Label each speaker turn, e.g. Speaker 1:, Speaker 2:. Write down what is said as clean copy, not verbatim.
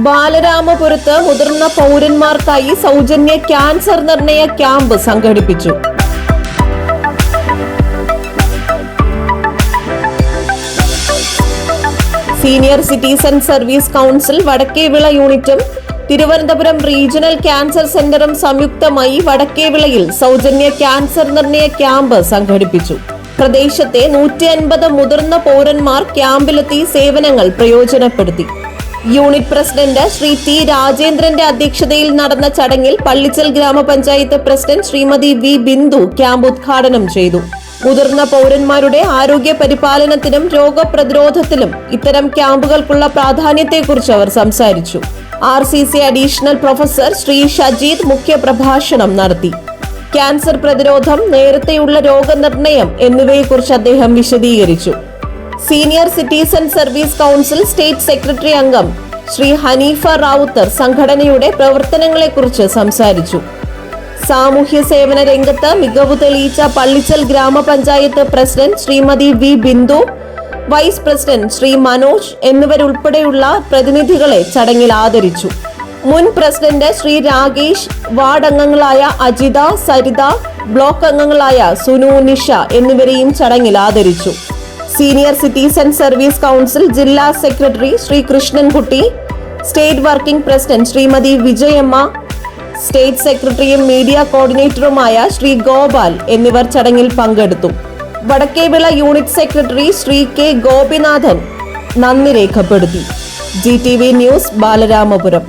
Speaker 1: ബാലരാമപുരത്ത് മുതിർന്ന പൗരന്മാർക്കായി സൗജന്യ ക്യാൻസർ നിർണയ ക്യാമ്പ് സംഘടിപ്പിച്ചു. Senior citizen service council Vadakkevila യൂണിറ്റും തിരുവനന്തപുരം റീജിയണൽ ക്യാൻസർ സെന്ററും സംയുക്തമായി വടക്കേവിളയിൽ സൗജന്യ ക്യാൻസർ നിർണയ ക്യാമ്പ് സംഘടിപ്പിച്ചു. പ്രദേശത്തെ 150 മുതിർന്ന പൗരന്മാർ ക്യാമ്പിലെത്തി സേവനങ്ങൾ പ്രയോജനപ്പെടുത്തി. യൂണിറ്റ് പ്രസിഡന്റ് ശ്രീ ടി രാജേന്ദ്രന്റെ അധ്യക്ഷതയിൽ നടന്ന ചടങ്ങിൽ പള്ളിച്ചൽ ഗ്രാമപഞ്ചായത്ത് president Shrimati V Bindu camp ഉദ്ഘാടനം ചെയ്തു. മുതിർന്ന പൗരന്മാരുടെ ആരോഗ്യ പരിപാലനത്തിനും രോഗപ്രതിരോധത്തിലും ഇത്തരം ക്യാമ്പുകൾക്കുള്ള പ്രാധാന്യത്തെക്കുറിച്ച് അവർ സംസാരിച്ചു. RCC additional professor Shri Shajeed മുഖ്യപ്രഭാഷണം നടത്തി. ക്യാൻസർ പ്രതിരോധം, നേരത്തെയുള്ള രോഗനിർണയം എന്നിവയെക്കുറിച്ച് അദ്ദേഹം വിശദീകരിച്ചു. Senior citizen service council state secretary അംഗം ശ്രീ ഹനീഫ റാവുത്തർ സംഘടനയുടെ പ്രവർത്തനങ്ങളെക്കുറിച്ച് സംസാരിച്ചു. സാമൂഹ്യ സേവന രംഗത്ത് മികവ് തെളിയിച്ച പള്ളിച്ചൽ ഗ്രാമപഞ്ചായത്ത് president Shrimati V Bindu, vice president Shri Manoj എന്നിവരുൾപ്പെടെയുള്ള പ്രതിനിധികളെ ചടങ്ങിൽ ആദരിച്ചു. മുൻ പ്രസിഡന്റ് ശ്രീ രാകേഷ്, വാർഡ് അംഗങ്ങളായ അജിത, സരിത, ബ്ലോക്ക് അംഗങ്ങളായ സുനു, നിഷ എന്നിവരെയും ചടങ്ങിൽ ആദരിച്ചു. സീനിയർ സിറ്റിസൺ സർവീസ് കൗൺസിൽ ജില്ലാ secretary Shri Krishnankutty, state working president Shrimati Vijayamma, state സെക്രട്ടറിയും മീഡിയ കോർഡിനേറ്ററുമായ ശ്രീ ഗോപാൽ എന്നിവർ ചടങ്ങിൽ പങ്കെടുത്തു. Vadakkevila unit secretary Shri K Gopinathan നന്ദി രേഖപ്പെടുത്തി. GTV news, Balaramapuram.